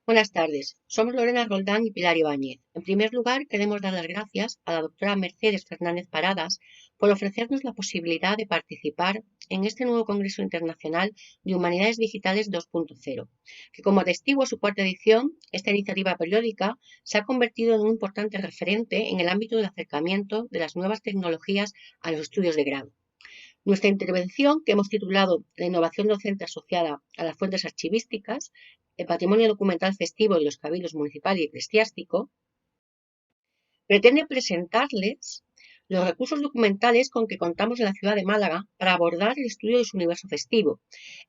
Buenas tardes, somos Lorena Roldán y Pilar Ibáñez. En primer lugar, queremos dar las gracias a la doctora Mercedes Fernández Paradas por ofrecernos la posibilidad de participar en este nuevo Congreso Internacional de Humanidades Digitales 2.0, que como testigo de su cuarta edición, esta iniciativa periódica se ha convertido en un importante referente en el ámbito del acercamiento de las nuevas tecnologías a los estudios de grado. Nuestra intervención, que hemos titulado La innovación docente asociada a las fuentes archivísticas, el patrimonio documental festivo de los cabildos municipal y eclesiástico, pretende presentarles los recursos documentales con que contamos en la ciudad de Málaga para abordar el estudio de su universo festivo,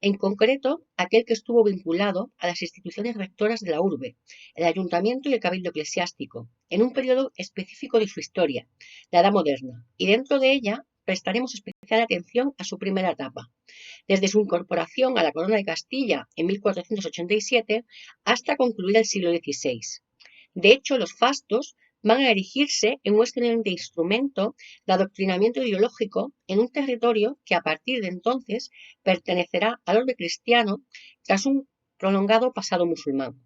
en concreto aquel que estuvo vinculado a las instituciones rectoras de la urbe, el ayuntamiento y el cabildo eclesiástico, en un periodo específico de su historia, la Edad Moderna, y dentro de ella prestaremos especial atención a su primera etapa, desde su incorporación a la Corona de Castilla en 1487 hasta concluir el siglo XVI. De hecho, los fastos van a erigirse en un excelente instrumento de adoctrinamiento ideológico en un territorio que a partir de entonces pertenecerá al orbe cristiano tras un prolongado pasado musulmán.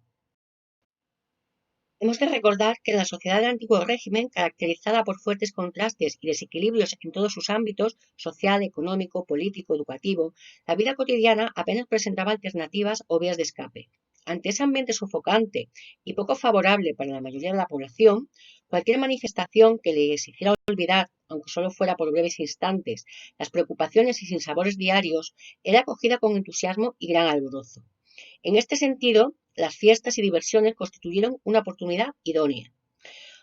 Hemos de recordar que en la sociedad del antiguo régimen, caracterizada por fuertes contrastes y desequilibrios en todos sus ámbitos, social, económico, político, educativo, la vida cotidiana apenas presentaba alternativas o vías de escape. Ante ese ambiente sofocante y poco favorable para la mayoría de la población, cualquier manifestación que les hiciera olvidar, aunque solo fuera por breves instantes, las preocupaciones y sinsabores diarios, era acogida con entusiasmo y gran alborozo. En este sentido, las fiestas y diversiones constituyeron una oportunidad idónea.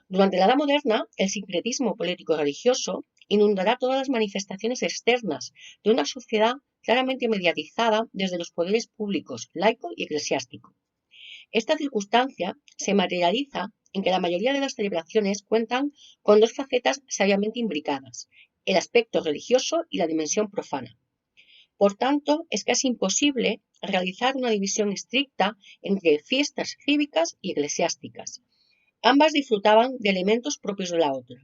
Durante la Edad Moderna, el sincretismo político-religioso inundará todas las manifestaciones externas de una sociedad claramente mediatizada desde los poderes públicos, laico y eclesiástico. Esta circunstancia se materializa en que la mayoría de las celebraciones cuentan con dos facetas sabiamente imbricadas, el aspecto religioso y la dimensión profana. Por tanto, es casi imposible realizar una división estricta entre fiestas cívicas y eclesiásticas. Ambas disfrutaban de elementos propios de la otra.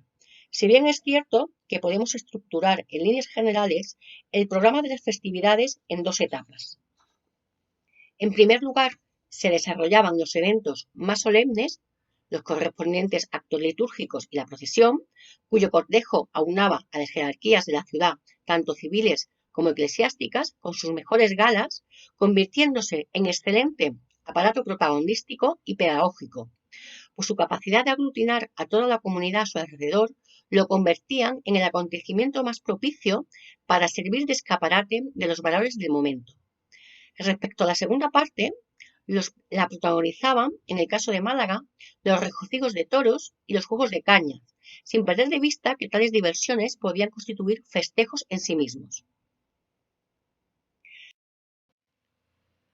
Si bien es cierto que podemos estructurar en líneas generales el programa de las festividades en dos etapas. En primer lugar, se desarrollaban los eventos más solemnes, los correspondientes actos litúrgicos y la procesión, cuyo cortejo aunaba a las jerarquías de la ciudad, tanto civiles como eclesiásticas, con sus mejores galas, convirtiéndose en excelente aparato propagandístico y pedagógico. Por su capacidad de aglutinar a toda la comunidad a su alrededor, lo convertían en el acontecimiento más propicio para servir de escaparate de los valores del momento. Respecto a la segunda parte, la protagonizaban, en el caso de Málaga, los regocijos de toros y los juegos de caña, sin perder de vista que tales diversiones podían constituir festejos en sí mismos.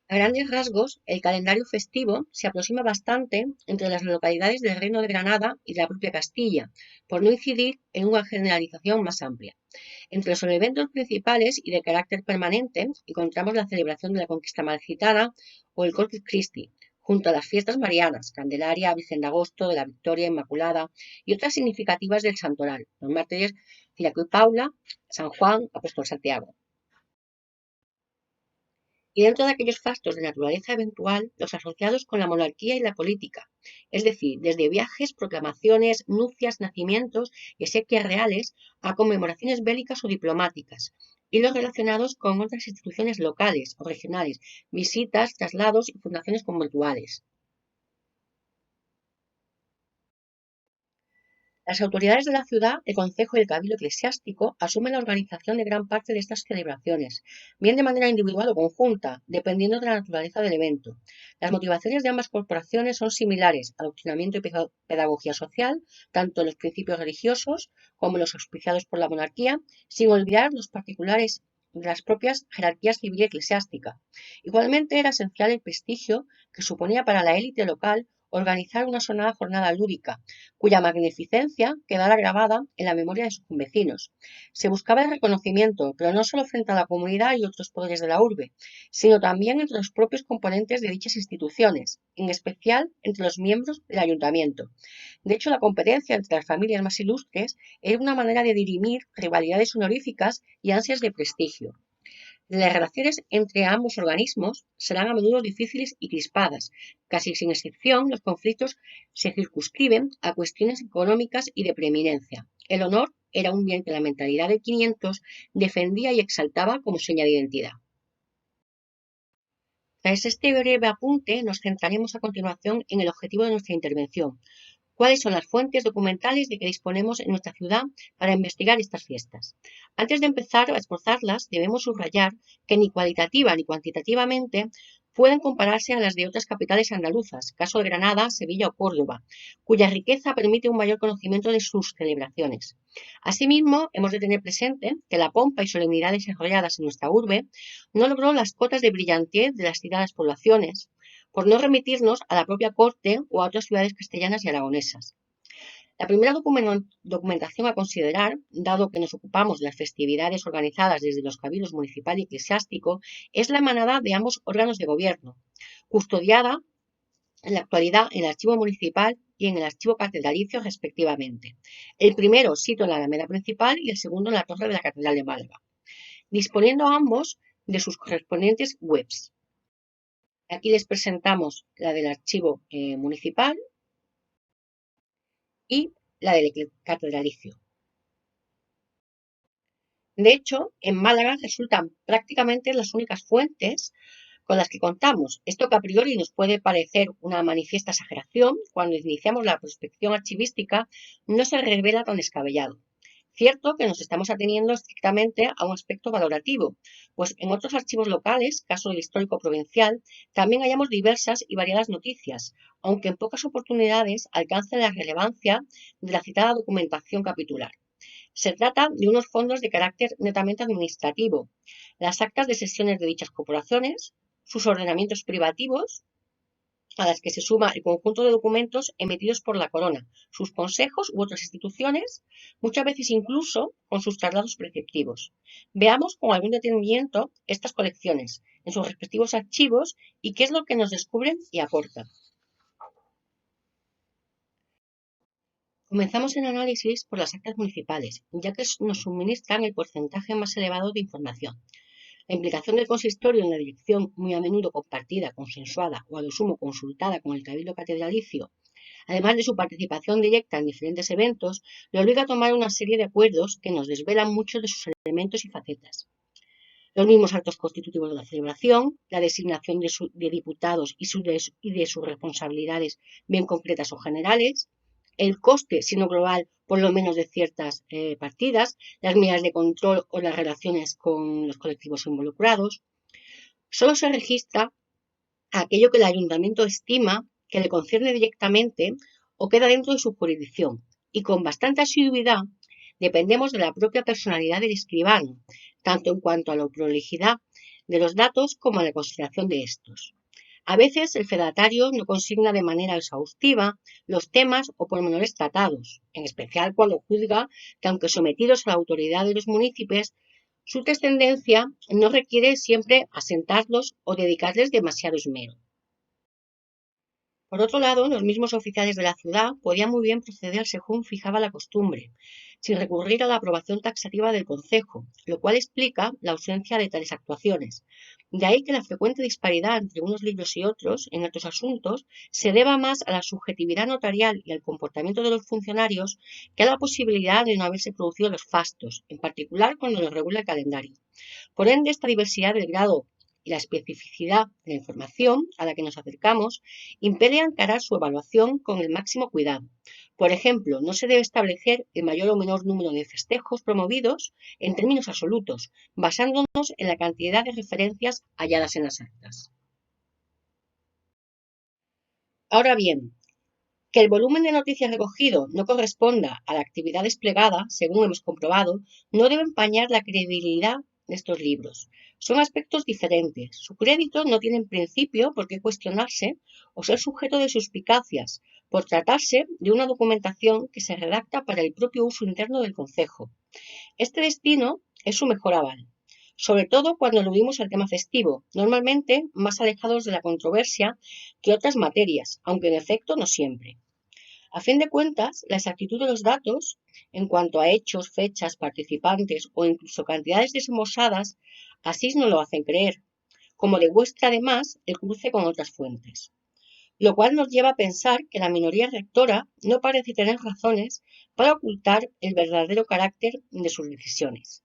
A grandes rasgos, el calendario festivo se aproxima bastante entre las localidades del Reino de Granada y de la propia Castilla, por no incidir en una generalización más amplia. Entre los eventos principales y de carácter permanente encontramos la celebración de la conquista malcitana o el Corpus Christi, junto a las fiestas marianas, Candelaria, Virgen de Agosto, de la Victoria, Inmaculada y otras significativas del santoral, los mártires Ciriaco y Paula, San Juan, Apóstol Santiago. Y dentro de aquellos fastos de naturaleza eventual, los asociados con la monarquía y la política, es decir, desde viajes, proclamaciones, nupcias, nacimientos y exequias reales a conmemoraciones bélicas o diplomáticas, y los relacionados con otras instituciones locales o regionales, visitas, traslados y fundaciones conventuales. Las autoridades de la ciudad, el concejo y el cabildo eclesiástico asumen la organización de gran parte de estas celebraciones, bien de manera individual o conjunta, dependiendo de la naturaleza del evento. Las motivaciones de ambas corporaciones son similares: adoctrinamiento y pedagogía social, tanto en los principios religiosos como en los auspiciados por la monarquía, sin olvidar los particulares de las propias jerarquías civil y eclesiástica. Igualmente era esencial el prestigio que suponía para la élite local organizar una sonada jornada lúdica, cuya magnificencia quedara grabada en la memoria de sus vecinos. Se buscaba el reconocimiento, pero no solo frente a la comunidad y otros poderes de la urbe, sino también entre los propios componentes de dichas instituciones, en especial entre los miembros del ayuntamiento. De hecho, la competencia entre las familias más ilustres era una manera de dirimir rivalidades honoríficas y ansias de prestigio. Las relaciones entre ambos organismos serán a menudo difíciles y crispadas. Casi sin excepción, los conflictos se circunscriben a cuestiones económicas y de preeminencia. El honor era un bien que la mentalidad de 500 defendía y exaltaba como seña de identidad. Tras este breve apunte, nos centraremos a continuación en el objetivo de nuestra intervención. ¿Cuáles son las fuentes documentales de que disponemos en nuestra ciudad para investigar estas fiestas? Antes de empezar a esbozarlas, debemos subrayar que ni cualitativa ni cuantitativamente pueden compararse a las de otras capitales andaluzas, caso de Granada, Sevilla o Córdoba, cuya riqueza permite un mayor conocimiento de sus celebraciones. Asimismo, hemos de tener presente que la pompa y solemnidad desarrolladas en nuestra urbe no logró las cotas de brillantez de las citadas poblaciones, por no remitirnos a la propia corte o a otras ciudades castellanas y aragonesas. La primera documentación a considerar, dado que nos ocupamos de las festividades organizadas desde los cabildos municipal y eclesiástico, es la emanada de ambos órganos de gobierno, custodiada en la actualidad en el archivo municipal y en el archivo catedralicio respectivamente. El primero sito en la Alameda principal y el segundo en la torre de la Catedral de Málaga, disponiendo ambos de sus correspondientes webs. Aquí les presentamos la del archivo municipal y la del catedralicio. De hecho, en Málaga resultan prácticamente las únicas fuentes con las que contamos. Esto que a priori nos puede parecer una manifiesta exageración, cuando iniciamos la prospección archivística no se revela tan descabellado. Cierto que nos estamos ateniendo estrictamente a un aspecto valorativo, pues en otros archivos locales, caso del histórico provincial, también hallamos diversas y variadas noticias, aunque en pocas oportunidades alcancen la relevancia de la citada documentación capitular. Se trata de unos fondos de carácter netamente administrativo, las actas de sesiones de dichas corporaciones, sus ordenamientos privativos, a las que se suma el conjunto de documentos emitidos por la Corona, sus consejos u otras instituciones, muchas veces incluso con sus traslados preceptivos. Veamos con algún detenimiento estas colecciones en sus respectivos archivos y qué es lo que nos descubren y aportan. Comenzamos el análisis por las actas municipales, ya que nos suministran el porcentaje más elevado de información. La implicación del consistorio en la dirección, muy a menudo compartida, consensuada o a lo sumo consultada con el cabildo catedralicio, además de su participación directa en diferentes eventos, le obliga a tomar una serie de acuerdos que nos desvelan muchos de sus elementos y facetas. Los mismos actos constitutivos de la celebración, la designación de diputados y de sus responsabilidades bien concretas o generales, el coste, si no global, por lo menos de ciertas partidas, las medidas de control o las relaciones con los colectivos involucrados. Solo se registra aquello que el ayuntamiento estima que le concierne directamente o queda dentro de su jurisdicción. Y con bastante asiduidad dependemos de la propia personalidad del escribano, tanto en cuanto a la prolijidad de los datos como a la consideración de estos. A veces el fedatario no consigna de manera exhaustiva los temas o pormenores tratados, en especial cuando juzga que, aunque sometidos a la autoridad de los municipios, su trascendencia no requiere siempre asentarlos o dedicarles demasiado esmero. Por otro lado, los mismos oficiales de la ciudad podían muy bien proceder según fijaba la costumbre, sin recurrir a la aprobación taxativa del concejo, lo cual explica la ausencia de tales actuaciones. De ahí que la frecuente disparidad entre unos libros y otros en estos asuntos se deba más a la subjetividad notarial y al comportamiento de los funcionarios que a la posibilidad de no haberse producido los fastos, en particular cuando lo regula el calendario. Por ende, esta diversidad del grado y la especificidad de la información a la que nos acercamos impele encarar su evaluación con el máximo cuidado. Por ejemplo, no se debe establecer el mayor o menor número de festejos promovidos en términos absolutos, basándonos en la cantidad de referencias halladas en las actas. Ahora bien, que el volumen de noticias recogido no corresponda a la actividad desplegada, según hemos comprobado, no debe empañar la credibilidad de estos libros. Son aspectos diferentes. Su crédito no tiene en principio por qué cuestionarse o ser sujeto de suspicacias, por tratarse de una documentación que se redacta para el propio uso interno del concejo. Este destino es su mejor aval, sobre todo cuando aludimos al tema festivo, normalmente más alejados de la controversia que otras materias, aunque en efecto no siempre. A fin de cuentas, la exactitud de los datos, en cuanto a hechos, fechas, participantes o incluso cantidades desembolsadas, Así nos lo hacen creer, como demuestra además el cruce con otras fuentes, lo cual nos lleva a pensar que la minoría rectora no parece tener razones para ocultar el verdadero carácter de sus decisiones.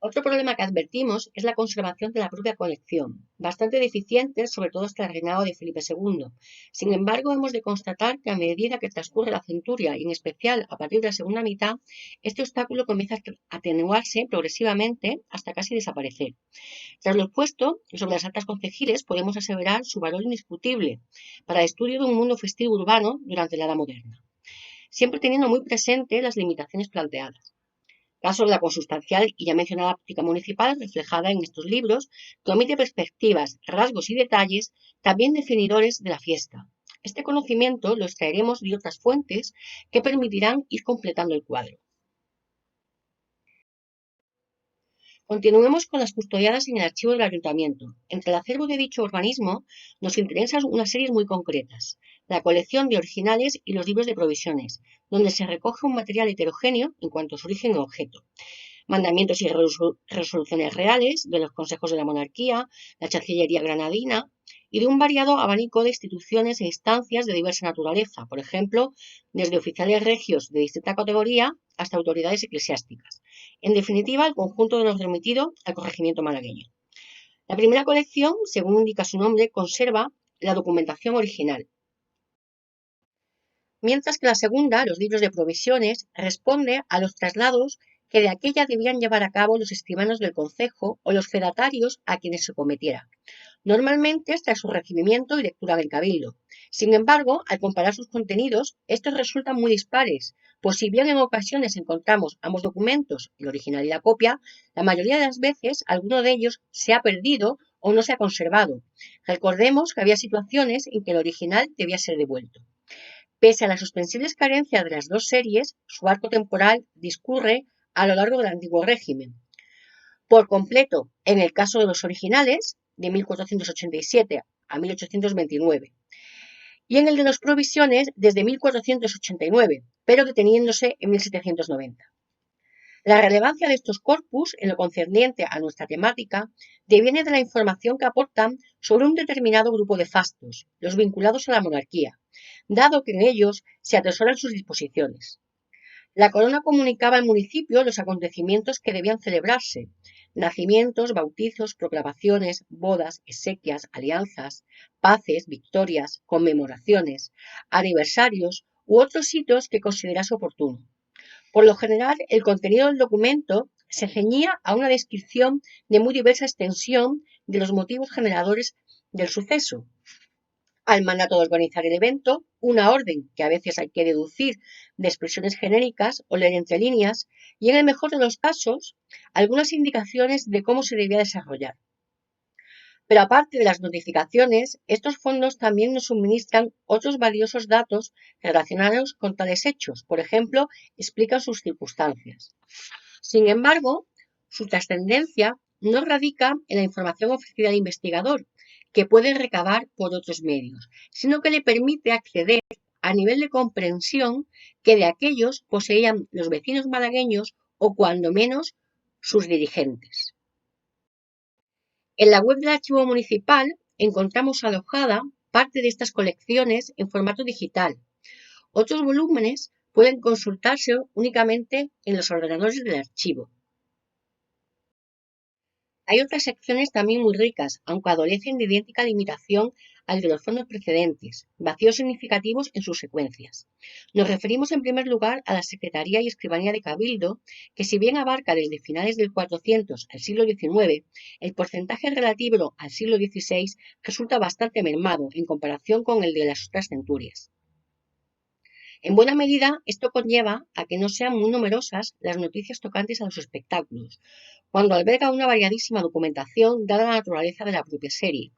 Otro problema que advertimos es la conservación de la propia colección, bastante deficiente, sobre todo hasta el reinado de Felipe II. Sin embargo, hemos de constatar que a medida que transcurre la centuria, y en especial a partir de la segunda mitad, este obstáculo comienza a atenuarse progresivamente hasta casi desaparecer. Tras lo expuesto, sobre las actas concejiles podemos aseverar su valor indiscutible para el estudio de un mundo festivo urbano durante la Edad Moderna, siempre teniendo muy presente las limitaciones planteadas. Caso de la consustancial y ya mencionada óptica municipal reflejada en estos libros, que omite perspectivas, rasgos y detalles también definidores de la fiesta. Este conocimiento lo extraeremos de otras fuentes que permitirán ir completando el cuadro. Continuemos con las custodiadas en el archivo del ayuntamiento. Entre el acervo de dicho organismo nos interesan unas series muy concretas: la colección de originales y los libros de provisiones, donde se recoge un material heterogéneo en cuanto a su origen y objeto. Mandamientos y resoluciones reales de los consejos de la monarquía, la Chancillería granadina y de un variado abanico de instituciones e instancias de diversa naturaleza, por ejemplo, desde oficiales regios de distinta categoría hasta autoridades eclesiásticas. En definitiva, el conjunto de lo remitido al corregimiento malagueño. La primera colección, según indica su nombre, conserva la documentación original, mientras que la segunda, los libros de provisiones, responde a los traslados que de aquella debían llevar a cabo los escribanos del concejo o los fedatarios a quienes se cometiera, normalmente hasta su recibimiento y lectura del cabildo. Sin embargo, al comparar sus contenidos, estos resultan muy dispares, pues si bien en ocasiones encontramos ambos documentos, el original y la copia, la mayoría de las veces alguno de ellos se ha perdido o no se ha conservado. Recordemos que había situaciones en que el original debía ser devuelto. Pese a las ostensibles carencias de las dos series, su arco temporal discurre a lo largo del antiguo régimen. Por completo, en el caso de los originales, de 1487 a 1829, y en el de las provisiones desde 1489, pero deteniéndose en 1790. La relevancia de estos corpus en lo concerniente a nuestra temática deviene de la información que aportan sobre un determinado grupo de fastos, los vinculados a la monarquía, dado que en ellos se atesoran sus disposiciones. La corona comunicaba al municipio los acontecimientos que debían celebrarse: nacimientos, bautizos, proclamaciones, bodas, exequias, alianzas, paces, victorias, conmemoraciones, aniversarios u otros hitos que considerase oportuno. Por lo general, el contenido del documento se ceñía a una descripción de muy diversa extensión de los motivos generadores del suceso, al mandato de organizar el evento, una orden que a veces hay que deducir de expresiones genéricas o leer entre líneas, y en el mejor de los casos, algunas indicaciones de cómo se debía desarrollar. Pero aparte de las notificaciones, estos fondos también nos suministran otros valiosos datos relacionados con tales hechos. Por ejemplo, explican sus circunstancias. Sin embargo, su trascendencia no radica en la información ofrecida al investigador, que puede recabar por otros medios, sino que le permite acceder a nivel de comprensión que de aquellos poseían los vecinos malagueños o cuando menos sus dirigentes. En la web del Archivo Municipal encontramos alojada parte de estas colecciones en formato digital. Otros volúmenes pueden consultarse únicamente en los ordenadores del archivo. Hay otras secciones también muy ricas, aunque adolecen de idéntica limitación al de los fondos precedentes, vacíos significativos en sus secuencias. Nos referimos en primer lugar a la Secretaría y Escribanía de Cabildo, que si bien abarca desde finales del 400 al siglo XIX, el porcentaje relativo al siglo XVI resulta bastante mermado en comparación con el de las otras centurias. En buena medida, esto conlleva a que no sean muy numerosas las noticias tocantes a los espectáculos, cuando alberga una variadísima documentación dada la naturaleza de la propia serie.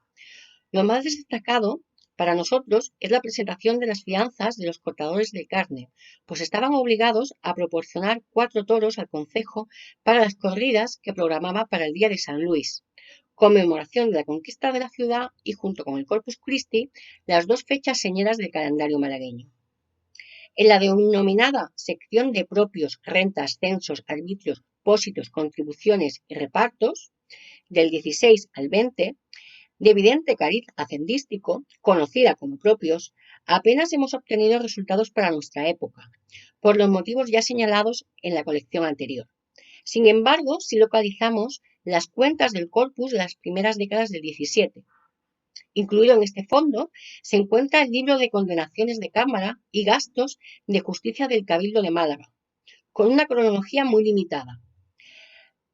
Lo más destacado para nosotros es la presentación de las fianzas de los cortadores de carne, pues estaban obligados a proporcionar 4 toros al concejo para las corridas que programaba para el día de San Luis, conmemoración de la conquista de la ciudad y, junto con el Corpus Christi, las 2 fechas señeras del calendario malagueño. En la denominada sección de propios, rentas, censos, arbitrios, depósitos, contribuciones y repartos, del 16 al 20, de evidente cariz hacendístico, conocida como propios, apenas hemos obtenido resultados para nuestra época, por los motivos ya señalados en la colección anterior. Sin embargo, si localizamos las cuentas del corpus de las primeras décadas del 17. Incluido en este fondo se encuentra el libro de condenaciones de Cámara y gastos de justicia del Cabildo de Málaga, con una cronología muy limitada,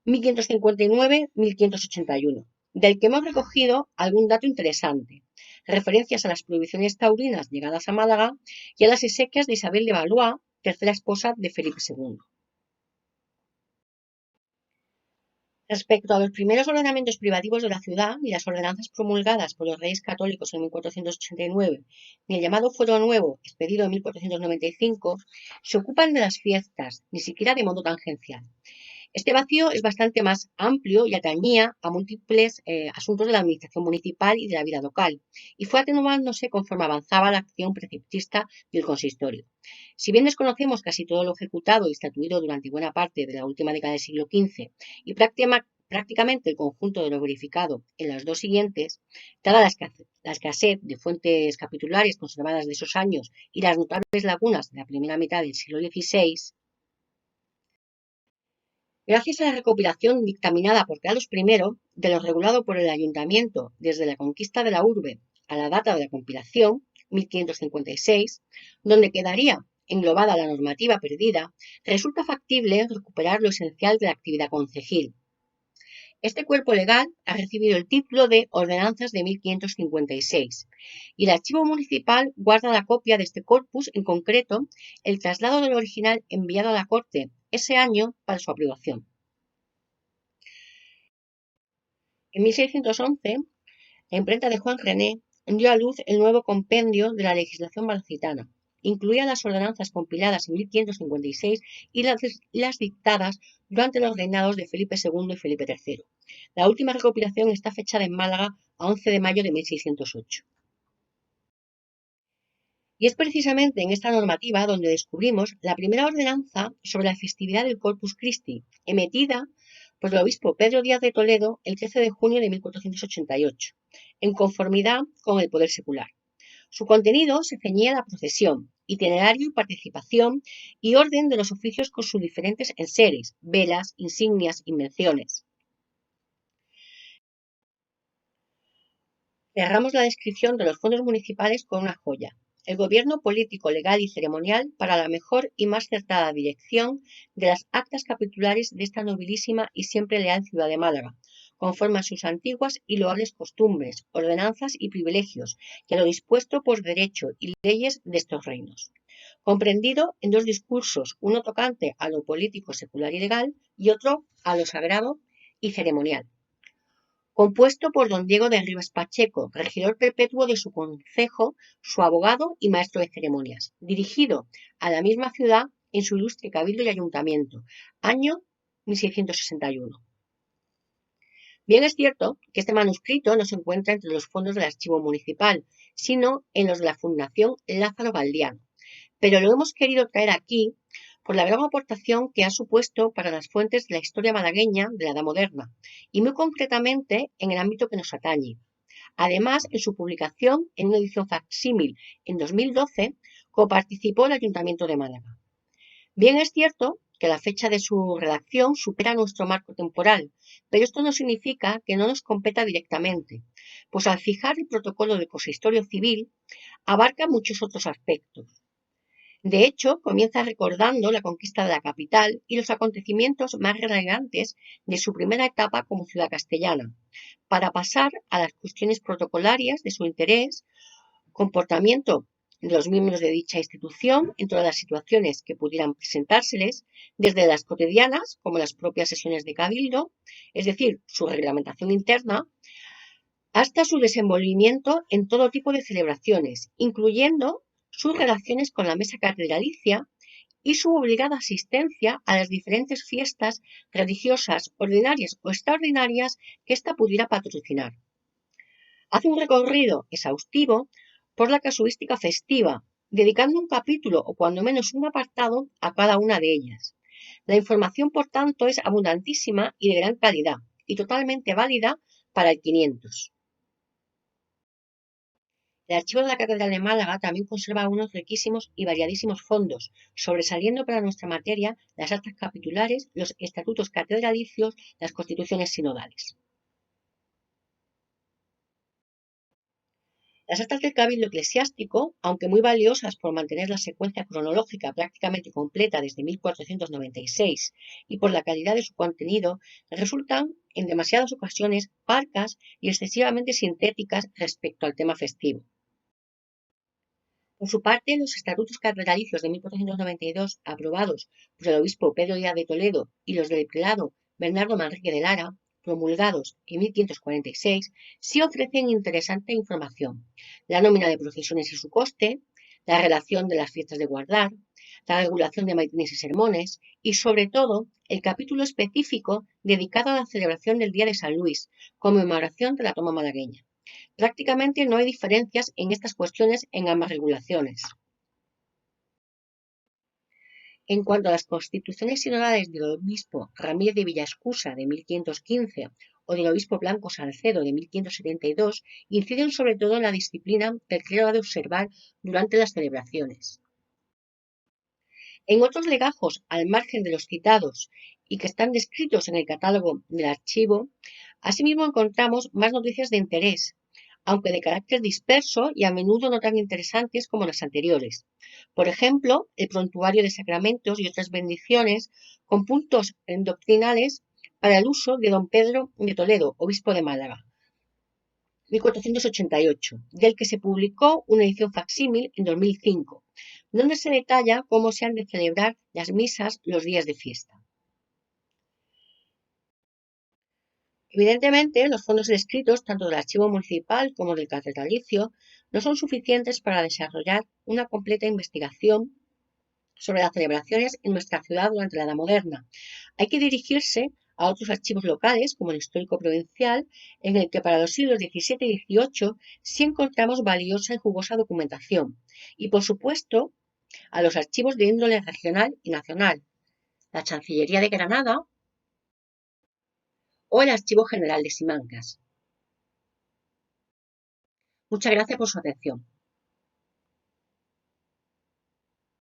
1559-1581, del que hemos recogido algún dato interesante, referencias a las prohibiciones taurinas llegadas a Málaga y a las exequias de Isabel de Valois, tercera esposa de Felipe II. Respecto a los primeros ordenamientos privativos de la ciudad, ni las ordenanzas promulgadas por los reyes católicos en 1489, ni el llamado Fuero Nuevo, expedido en 1495, se ocupan de las fiestas, ni siquiera de modo tangencial. Este vacío es bastante más amplio y atañía a múltiples asuntos de la administración municipal y de la vida local, y fue atenuándose conforme avanzaba la acción preceptista del consistorio. Si bien desconocemos casi todo lo ejecutado y estatuido durante buena parte de la última década del siglo XV y prácticamente el conjunto de lo verificado en las dos siguientes, dada la escasez de fuentes capitulares conservadas de esos años y las notables lagunas de la primera mitad del siglo XVI, gracias a la recopilación dictaminada por Carlos I de lo regulado por el Ayuntamiento desde la conquista de la urbe a la data de la compilación, 1556, donde quedaría englobada la normativa perdida, resulta factible recuperar lo esencial de la actividad concejil. Este cuerpo legal ha recibido el título de Ordenanzas de 1556 y el Archivo Municipal guarda la copia de este corpus, en concreto el traslado del original enviado a la Corte ese año para su aprobación. En 1611, la imprenta de Juan René dio a luz el nuevo compendio de la legislación malacitana. Incluía las ordenanzas compiladas en 1556 y las dictadas durante los reinados de Felipe II y Felipe III. La última recopilación está fechada en Málaga a 11 de mayo de 1608. Y es precisamente en esta normativa donde descubrimos la primera ordenanza sobre la festividad del Corpus Christi, emitida por el obispo Pedro Díaz de Toledo el 13 de junio de 1488, en conformidad con el poder secular. Su contenido se ceñía a la procesión, itinerario y participación y orden de los oficios con sus diferentes enseres, velas, insignias y menciones. Cerramos la descripción de los fondos municipales con una joya: el gobierno político, legal y ceremonial para la mejor y más acertada dirección de las actas capitulares de esta nobilísima y siempre leal ciudad de Málaga, conforme a sus antiguas y loables costumbres, ordenanzas y privilegios, y a lo dispuesto por derecho y leyes de estos reinos. Comprendido en dos discursos, uno tocante a lo político, secular y legal, y otro a lo sagrado y ceremonial. Compuesto por don Diego de Rivas Pacheco, regidor perpetuo de su concejo, su abogado y maestro de ceremonias, dirigido a la misma ciudad en su ilustre cabildo y ayuntamiento, año 1661. Bien es cierto que este manuscrito no se encuentra entre los fondos del archivo municipal, sino en los de la Fundación Lázaro Galdiano, pero lo hemos querido traer aquí por la gran aportación que ha supuesto para las fuentes de la historia malagueña de la Edad Moderna, y muy concretamente en el ámbito que nos atañe. Además, en su publicación en una edición facsímil en 2012, coparticipó el Ayuntamiento de Málaga. Bien es cierto que la fecha de su redacción supera nuestro marco temporal, pero esto no significa que no nos competa directamente, pues al fijar el protocolo de consistorio civil, abarca muchos otros aspectos. De hecho, comienza recordando la conquista de la capital y los acontecimientos más relevantes de su primera etapa como ciudad castellana, para pasar a las cuestiones protocolarias de su interés, comportamiento de los miembros de dicha institución en todas las situaciones que pudieran presentárseles, desde las cotidianas, como las propias sesiones de cabildo, es decir, su reglamentación interna, hasta su desenvolvimiento en todo tipo de celebraciones, incluyendo sus relaciones con la mesa catedralicia y su obligada asistencia a las diferentes fiestas religiosas ordinarias o extraordinarias que ésta pudiera patrocinar. Hace un recorrido exhaustivo por la casuística festiva, dedicando un capítulo o cuando menos un apartado a cada una de ellas, La información, por tanto, es abundantísima y de gran calidad, y totalmente válida para el 500. El archivo de la Catedral de Málaga también conserva unos riquísimos y variadísimos fondos, sobresaliendo para nuestra materia las actas capitulares, los estatutos catedralicios, las constituciones sinodales. Las actas del Cabildo Eclesiástico, aunque muy valiosas por mantener la secuencia cronológica prácticamente completa desde 1496 y por la calidad de su contenido, resultan en demasiadas ocasiones parcas y excesivamente sintéticas respecto al tema festivo. Por su parte, los estatutos catedralicios de 1492, aprobados por el obispo Pedro Díaz de Toledo, y los del prelado Bernardo Manrique de Lara, promulgados en 1546, sí ofrecen interesante información: la nómina de procesiones y su coste, la relación de las fiestas de guardar, la regulación de maitines y sermones, y sobre todo el capítulo específico dedicado a la celebración del Día de San Luis, conmemoración de la toma malagueña. Prácticamente no hay diferencias en estas cuestiones en ambas regulaciones. En cuanto a las constituciones sinodales del obispo Ramírez de Villaescusa de 1515 o del obispo Blanco Salcedo de 1572, inciden sobre todo en la disciplina del clero ha de observar durante las celebraciones. En otros legajos, al margen de los citados y que están descritos en el catálogo del archivo, asimismo encontramos más noticias de interés, aunque de carácter disperso y a menudo no tan interesantes como las anteriores. Por ejemplo, el prontuario de sacramentos y otras bendiciones con puntos doctrinales para el uso de don Pedro de Toledo, obispo de Málaga, 1488, del que se publicó una edición facsímil en 2005, donde se detalla cómo se han de celebrar las misas los días de fiesta. Evidentemente, los fondos descritos, tanto del archivo municipal como del catedralicio, no son suficientes para desarrollar una completa investigación sobre las celebraciones en nuestra ciudad durante la Edad Moderna. Hay que dirigirse a otros archivos locales, como el Histórico Provincial, en el que para los siglos XVII y XVIII sí encontramos valiosa y jugosa documentación, y por supuesto a los archivos de índole regional y nacional, la Chancillería de Granada o el Archivo General de Simancas. Muchas gracias por su atención.